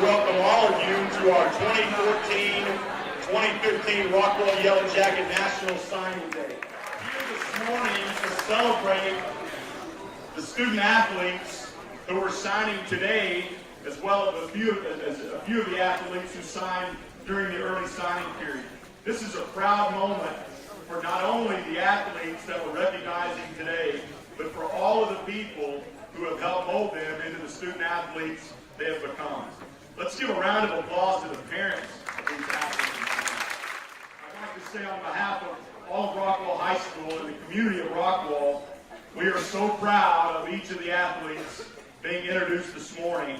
welcome all of you to our 2014-2015 Rockwall Yellow Jacket National Signing Day. Here this morning to celebrate the student athletes who are signing today, as well as a few of the athletes who signed during the early signing period. This is a proud moment for not only the athletes that we're recognizing today, but for all of the people who have helped mold them into the student athletes they have become. Let's give a round of applause to the parents of these athletes. I'd like to say on behalf of all of Rockwall High School and the community of Rockwall, we are so proud of each of the athletes being introduced this morning.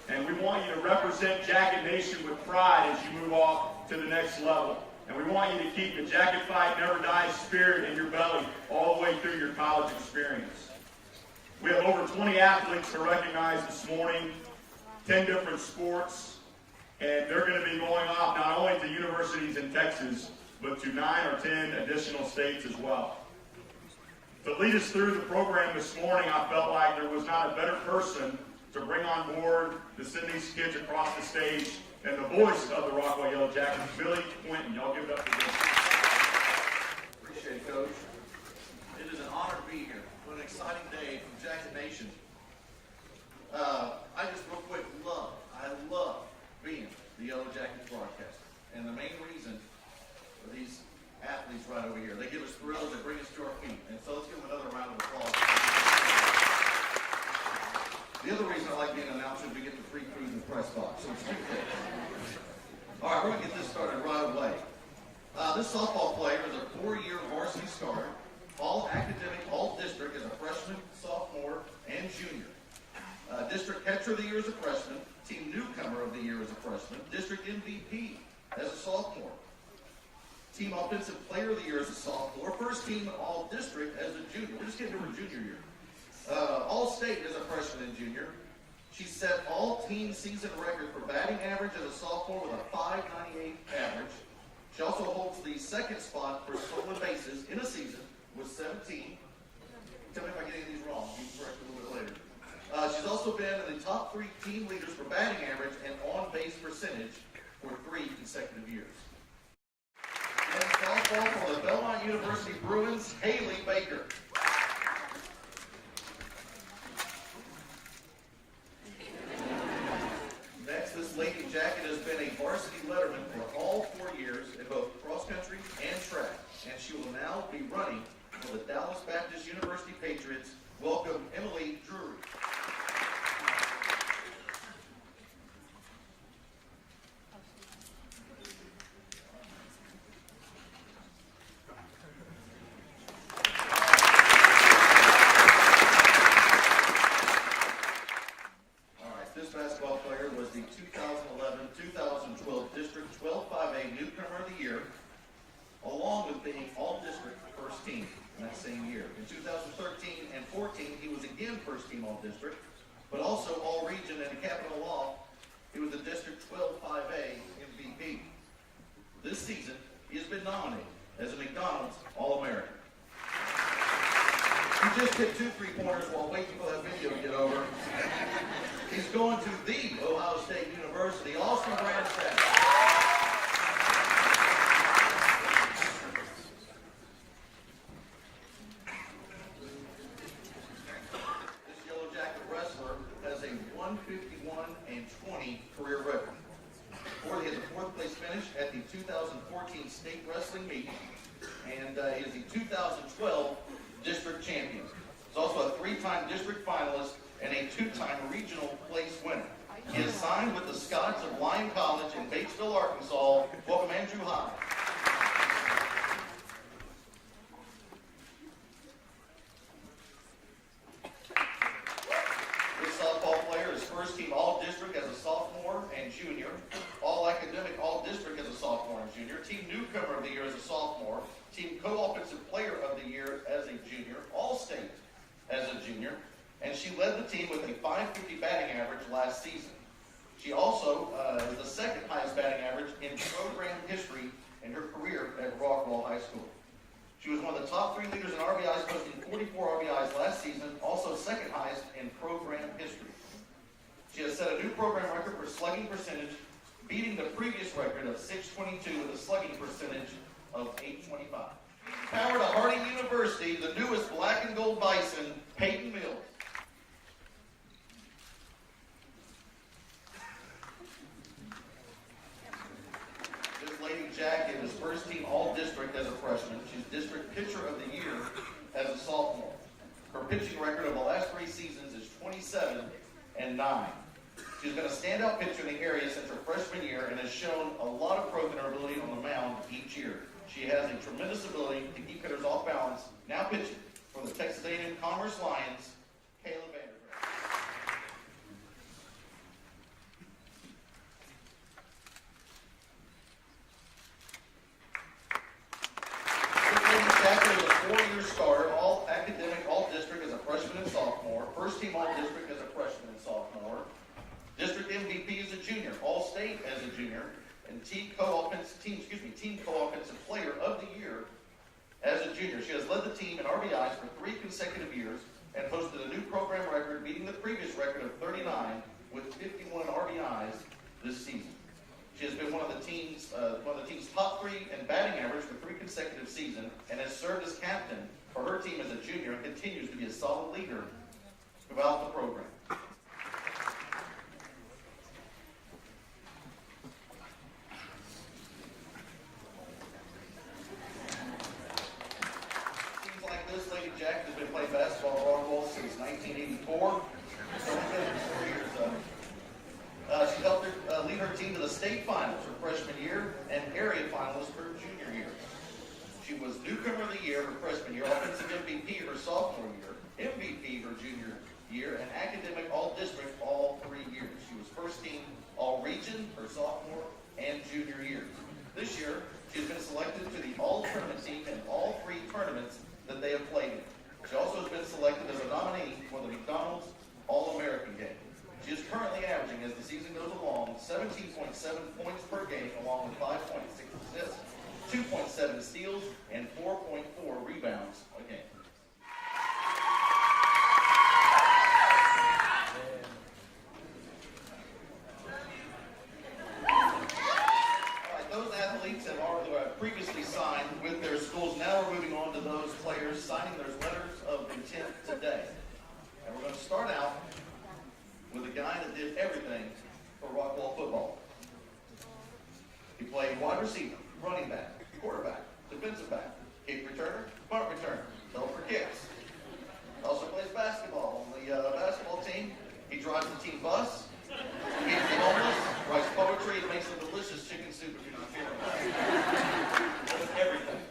And we want you to represent Jacket Nation with pride as you move off to the next level. And we want you to keep the Jacket Fight Never Dies spirit in your belly all the way through your college experience. We have over 20 athletes to recognize this morning, 10 different sports, and they're going to be going off not only to universities in Texas, but to 9 or 10 additional states as well. To lead us through the program this morning, I felt like there was not a better person to bring on board the Sydney's kids across the stage than the voice of the Rockwall Yellow Jackets, Billy Quinton. Y'all give it up for Billy. Appreciate it, Coach. It is an honor to be here. What an exciting day from Jacket Nation. I just real quick I love being the Yellow Jackets broadcaster. And the main reason for these athletes right over here, they give us thrills, they bring us to our feet. And so let's give them another round of applause. The other reason I like being an announcer is we get the free food in the press box. So it's two things. All right, we're going to get this started right away. This softball player is a 4-year varsity starter, all academic, all district as a freshman, sophomore, and junior. District catcher of the year as a freshman, team newcomer of the year as a freshman, district MVP as a sophomore, team offensive player of the year as a sophomore, first team all district as a junior. We're just getting to her junior year. All state as a freshman and junior. She set all team season record for batting average as a sophomore with a .598 average. She also holds the second spot for stolen bases in a season with 17. Tell me if I get any of these wrong. You can correct a little bit later. She's also been in the top 3 team leaders for batting average and on-base percentage for 3 consecutive years. And softball for the Belmont University Bruins, Haley Baker. Next, this Lady Jacket has been a varsity letterman for all 4 years in both cross country and track, and she will now be running for the Dallas Baptist University Patriots. Welcome, Emily Drury. District, but also all region and capital law. He was the District 12-5A MVP. This season, he has been nominated as a McDonald's All-American. He just hit 2 3-pointers while waiting for that video to get over. He's going to the Ohio State University, Austin Grandstaff. Career record. He has a 4th place finish at the 2014 state wrestling meet, and he is the 2012 district champion. He's also a 3-time district finalist and a 2-time regional place winner. He is signed with the Scots of Lyon College in Batesville, Arkansas. Welcome, Andrew High. First team all-district as a sophomore and junior, all-academic all-district as a sophomore and junior, team newcomer of the year as a sophomore, team co-offensive player of the year as a junior, all-state as a junior, and she led the team with a .550 batting average last season. She also is the 2nd highest batting average in program history in her career at Rockwall High School. She was one of the top 3 leaders in RBIs, posting 44 RBIs last season, also 2nd highest in program history. She has set a new program record for slugging percentage, beating the previous record of .622 with a slugging percentage of .825. Power to Harding University, the newest black and gold bison, Peyton Mills. This Lady Jack is first team all-district as a freshman. She's district pitcher of the year as a sophomore. Her pitching record of the last 3 seasons is 27-9. She's been a standout pitcher in the area since her freshman year and has shown a lot of growth in her ability on the mound each year. She has a tremendous ability to keep hitters off balance. Now pitching for the Texas A&M Commerce Lions, Kayla Vandergraaf. This Lady Jack is a 4-year starter, all academic, all district as a freshman and sophomore, first team all district as a freshman and sophomore, district MVP as a junior, all state as a junior, and team co-offensive player of the year as a junior. She has led the team in RBIs for 3 consecutive years and posted a new program record, beating the previous record of 39 with 51 RBIs this season. She has been one of the team's top 3 in batting average for 3 consecutive seasons and has served as captain for her team as a junior and continues to be a solid leader throughout the program. This Lady Jack has been playing basketball at Rockwall since 1984. She helped lead her team to the state finals her freshman year and area finals her junior year. She was newcomer of the year her freshman year, offensive MVP her sophomore year, MVP her junior year, and academic all-district all 3 years. She was first team all-region her sophomore and junior years. This year, she has been selected to the all-tournament team in all 3 tournaments that they have played in. She also has been selected as a nominee for the McDonald's All-American Game. She is currently averaging, as the season goes along, 17.7 points per game, along with 5.6 assists, 2.7 steals, and 4.4 rebounds a game. Those athletes have already previously signed with their schools. Now we're moving on to those players signing their letters of intent today. And we're going to start out with a guy that did everything for Rockwall football. He played wide receiver, running back, quarterback, defensive back, kick returner, punt returner, held for kicks. He also plays basketball on the basketball team. He drives the team bus. He feeds the homeless, writes poetry, and makes some delicious chicken soup if you're not feeling it. Does everything.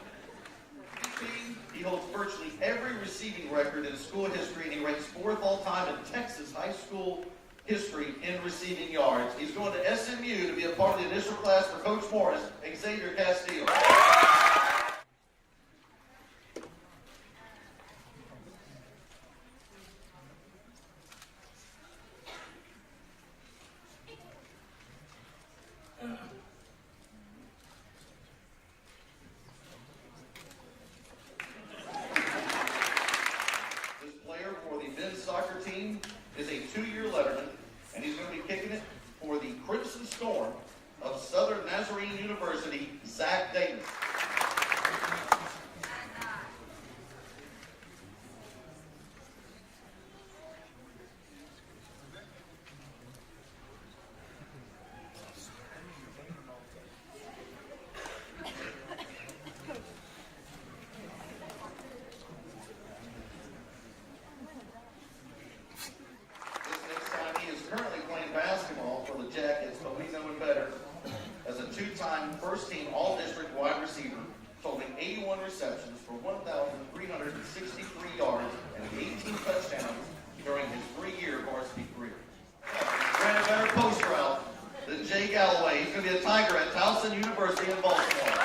He holds virtually every receiving record in school history, and he ranks 4th all-time in Texas high school history in receiving yards. He's going to SMU to be a part of the initial class for Coach Morris, Xavier Castillo. Is a 2-year letterman, and he's going to be kicking it for the Crimson Storm of Southern Nazarene University, Zach Davis. First-team all-district wide receiver, totaling 81 receptions for 1,363 yards and 18 touchdowns during his 3-year varsity career. Ran a better post route than Jay Galloway. He's going to be a Tiger at Towson University in Baltimore.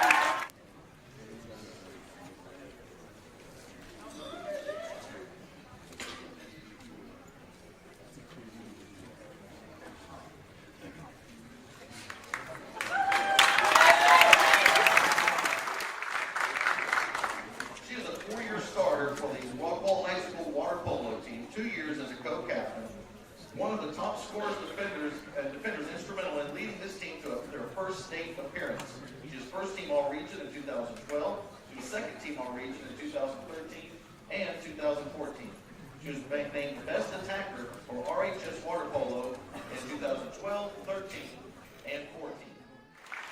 one of the top scorers defenders instrumental in leading this team to their first state appearance. She was first team All-Region in 2012. She was second team All-Region in 2013 and 2014. She was named Best Attacker for RHS Water Polo in 2012, 13, and 14.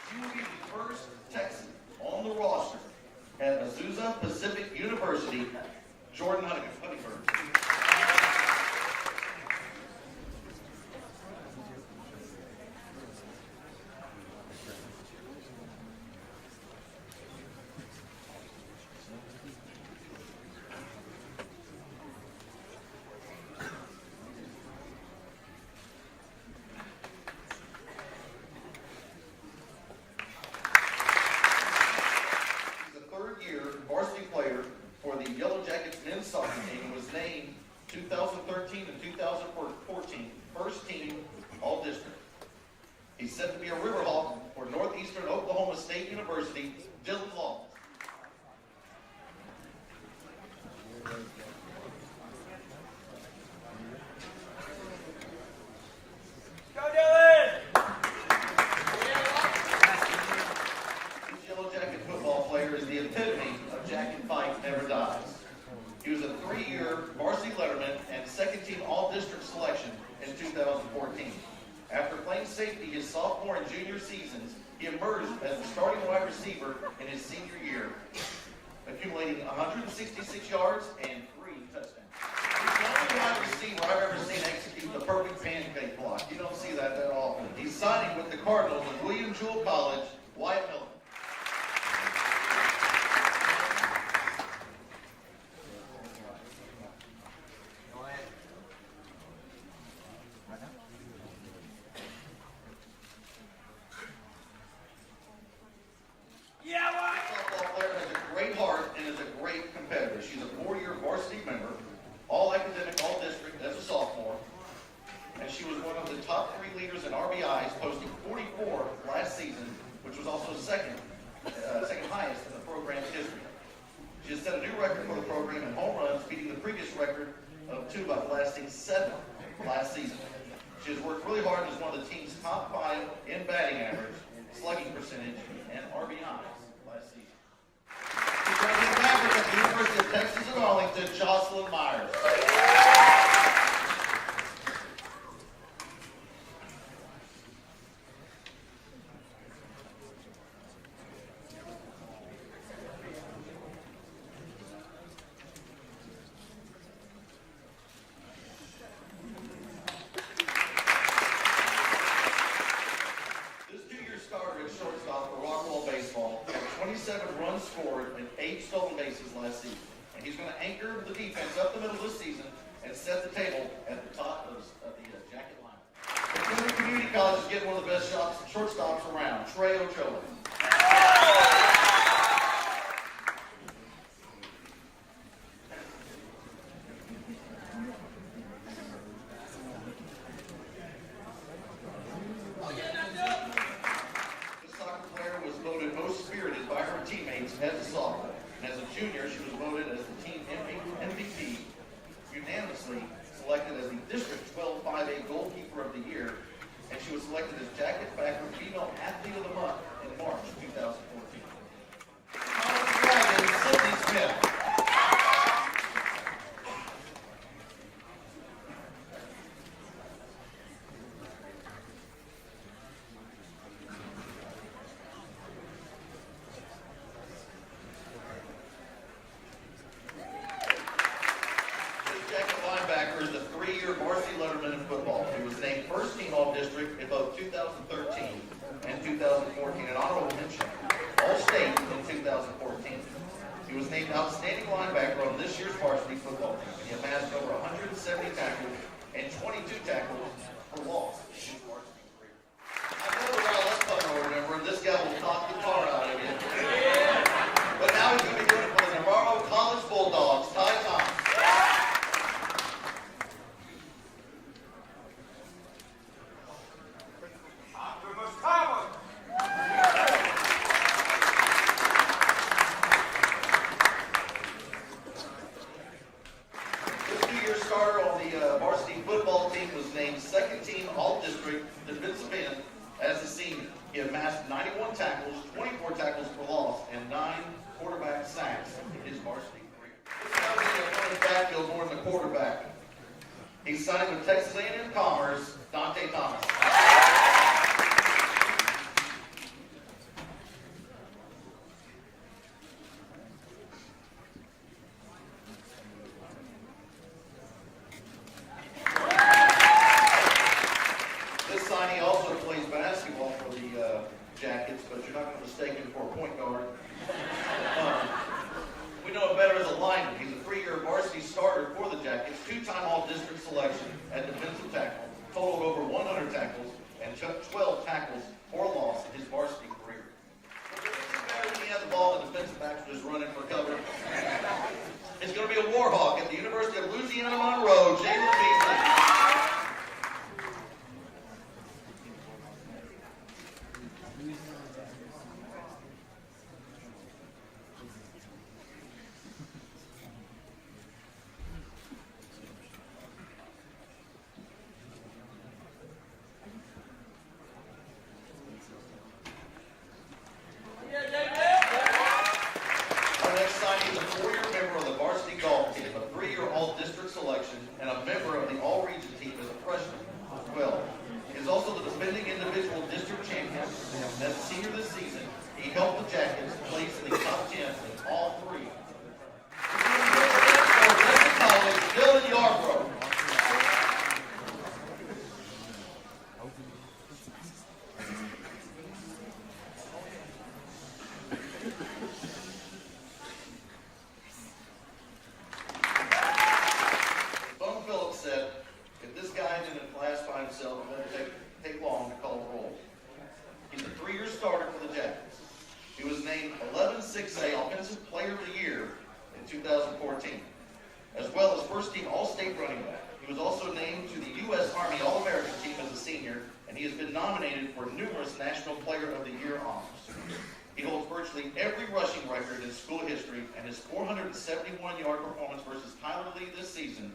She will be the first Texan on the roster at Azusa Pacific University, Jordan Honeyburn. Varsity player for the Yellow Jackets men's soccer team, was named 2013 and 2014 first team All-District. He's set to be a Riverhawk for Northeastern Oklahoma State University, Dylan Law. Go Dylan! This Yellow Jacket football player is the epitome of Jacket Fight Never Dies. He was a 3-year varsity letterman and second-team All-District selection in 2014. After playing safety his sophomore and junior seasons, he emerged as the starting wide receiver in his senior year, accumulating 166 yards and 3 touchdowns. He's the only wide receiver I've ever seen execute the perfect pancake block. You don't see that often. He's signing with the Cardinals at William Jewell College, WYATT. Softball player has a great heart and is a great competitor. She's a 4-year varsity member, all academic, all district as a sophomore, and she was one of the top 3 leaders in RBIs, posting 44 last season, which was also second highest in the program's history. She has set a new record for the program in home runs, beating the previous record of 2 by blasting 7 last season. She has worked really hard and is one of the team's top 5 in batting average, slugging percentage, and RBIs last season. She's representing Maverick at the University of Texas at Arlington, Jocelyn Myers. This 2-year starter at shortstop for Rockwall baseball had 27 runs scored and 8 stolen bases last season. And he's going to anchor the defense up the middle this season and set the table at the top of the Jacket line. McKinley Community College is getting one of the best shortstops around, Trey Ochoa. This soccer player was voted most spirited by her teammates as a sophomore. And as a junior, she was voted as the team MVP, unanimously selected as the District 12 5A Goalkeeper of the Year, and she was selected as Jacket Backer Female Athlete of the Month in March 2014. College Dragon, Sydney Smith. Is a 3-year varsity letterman in football. He was named first team All-District in both 2013 and 2014, an honorable mention, All-State in 2014. He was named outstanding linebacker on this year's varsity football team. He amassed over 170 tackles and 22 tackles for loss in his varsity career. I know the route left punter will remember, and this guy will knock the tar out of you. But now he's going to be doing it for the Navarro College Bulldogs, Ty Thomas. starter on the varsity football team was named second team All-District defensive end as a senior. He amassed 91 tackles, 24 tackles for loss, and 9 quarterback sacks in his varsity career. This guy was a running backfield more than a quarterback. He's signed with Texas A&M Commerce, Dante Thomas. This signee also plays basketball for the Jackets, but you're not going to mistake him for a point guard. We know him better as a lineman. He's a 3-year varsity starter for the Jackets, 2-time All-District selection at defensive tackle, totaled over 100 tackles, and took 12 tackles for loss in his varsity career. But this is better when he had the ball and the defensive backs were just running for cover. It's going to be a Warhawk at the University of Louisiana Monroe, Jalen Beasley. Our next signing is a 4-year member of the varsity golf team, a 3-year all-district selection, and a member of the all-region team as a freshman as well. He is also the defending individual district champion, and as a senior this season, he helped the Jackets place in the top 10 in all 3. College, Dylan Yarbrough. Bum Phillips said, if this guy's in a class by himself, it won't take long to call a roll. He's a 3-year starter for the Jackets. He was named 11-6A Offensive Player of the Year in 2014, as well as first-team All-State running back. He was also named to the U.S. Army All-American team as a senior, and he has been nominated for numerous National Player of the Year honors. He holds virtually every rushing record in school history, and his 471-yard performance versus Tyler Lee this season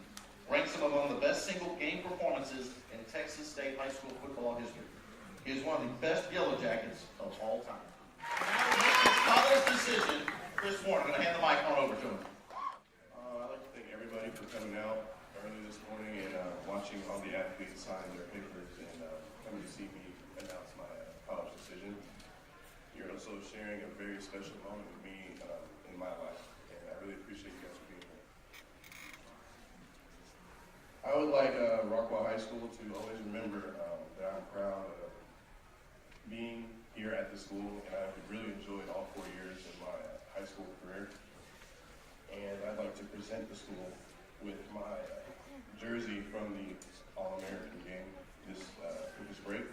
ranks him among the best single-game performances in Texas State high school football history. He is one of the best Yellow Jackets of all time. Now, to make his father's decision, Chris Warren, I'm going to hand the mic on over to him. I'd like to thank everybody for coming out early this morning and watching all the athletes sign their papers and coming to see me announce my college decision. You're also sharing a very special moment with me in my life, and I really appreciate you guys for being here. I would like Rockwall High School to always remember that I'm proud of being here at the school, and I've really enjoyed all 4 years of my high school career. And I'd like to present the school with my jersey from the All-American game, which is great.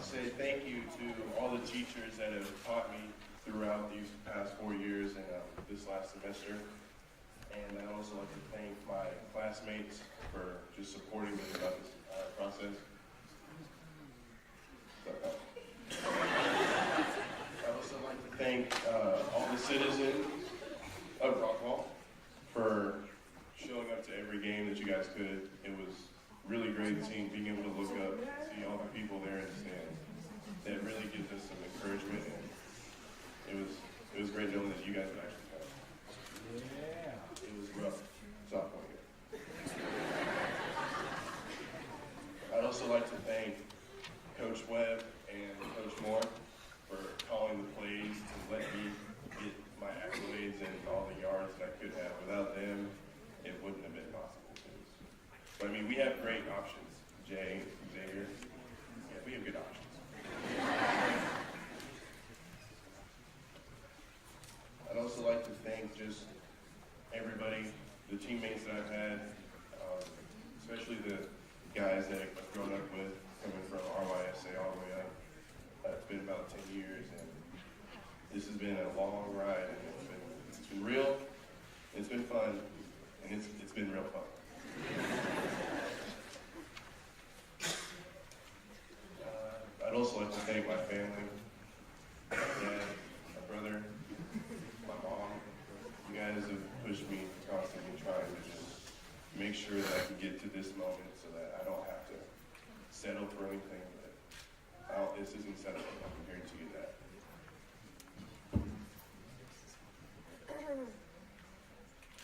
Say thank you to all the teachers that have taught me throughout these past 4 years and this last semester. And I'd also like to thank my classmates for just supporting me throughout this entire process. I'd also like to thank all the citizens of Rockwall for showing up to every game that you guys could. It was really great seeing, being able to look up, see all the people there in the stands. That really gives us some encouragement, and it was great knowing that you guys would actually come. Yeah. It was rough sophomore year. I'd also like to thank Coach Webb and Coach Moore for calling the plays to let me get my accolades and all the yards that I could have. Without them, it wouldn't have been possible. But I mean, we have great options. Jay, Xavier, yeah, we have good options. I'd also like to thank just everybody, the teammates that I've had, especially the guys that I've grown up with, coming from also like to thank my family, my dad, my brother, my mom. You guys have pushed me constantly trying to just make sure that I can get to this moment so that I don't have to settle for anything. But this isn't settled, I can guarantee you that.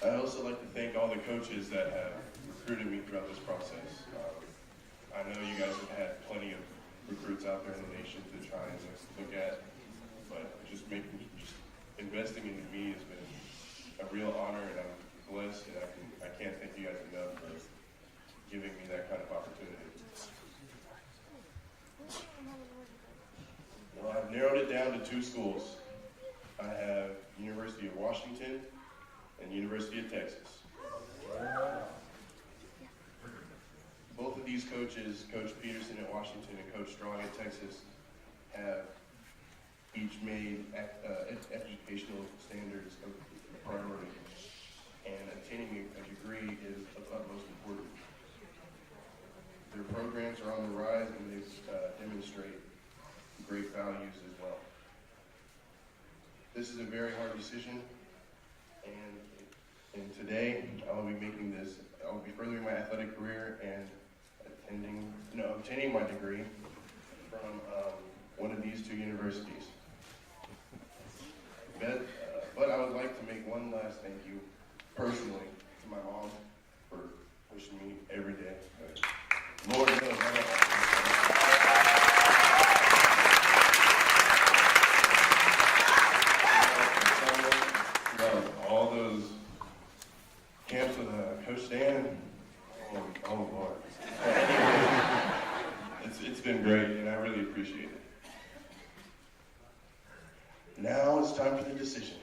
I also like to thank all the coaches that have recruited me throughout this process. I know you guys have had plenty of recruits out there in the nation to try and look at, but just investing in me has been a real honor, and I'm blessed, and I can't thank you guys enough for giving me that kind of opportunity. Well, I've narrowed it down to 2 schools. I have University of Washington and University of Texas. Both of these coaches, Coach Peterson at Washington and Coach Strong at Texas, have each made educational standards a priority, and attaining a degree is of utmost importance. Their programs are on the rise, and they demonstrate great values as well. This is a very hard decision, and today I will be making this. I will be furthering my athletic career and obtaining my degree from one of these 2 universities. But I would like to make one last thank you personally to my mom for pushing me every day. Lord knows I don't all those camps with Coach Dan. Oh Lord. It's been great, and I really appreciate it. Now it's time for the decision.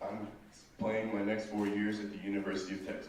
I'm playing my next 4 years at the University of Texas.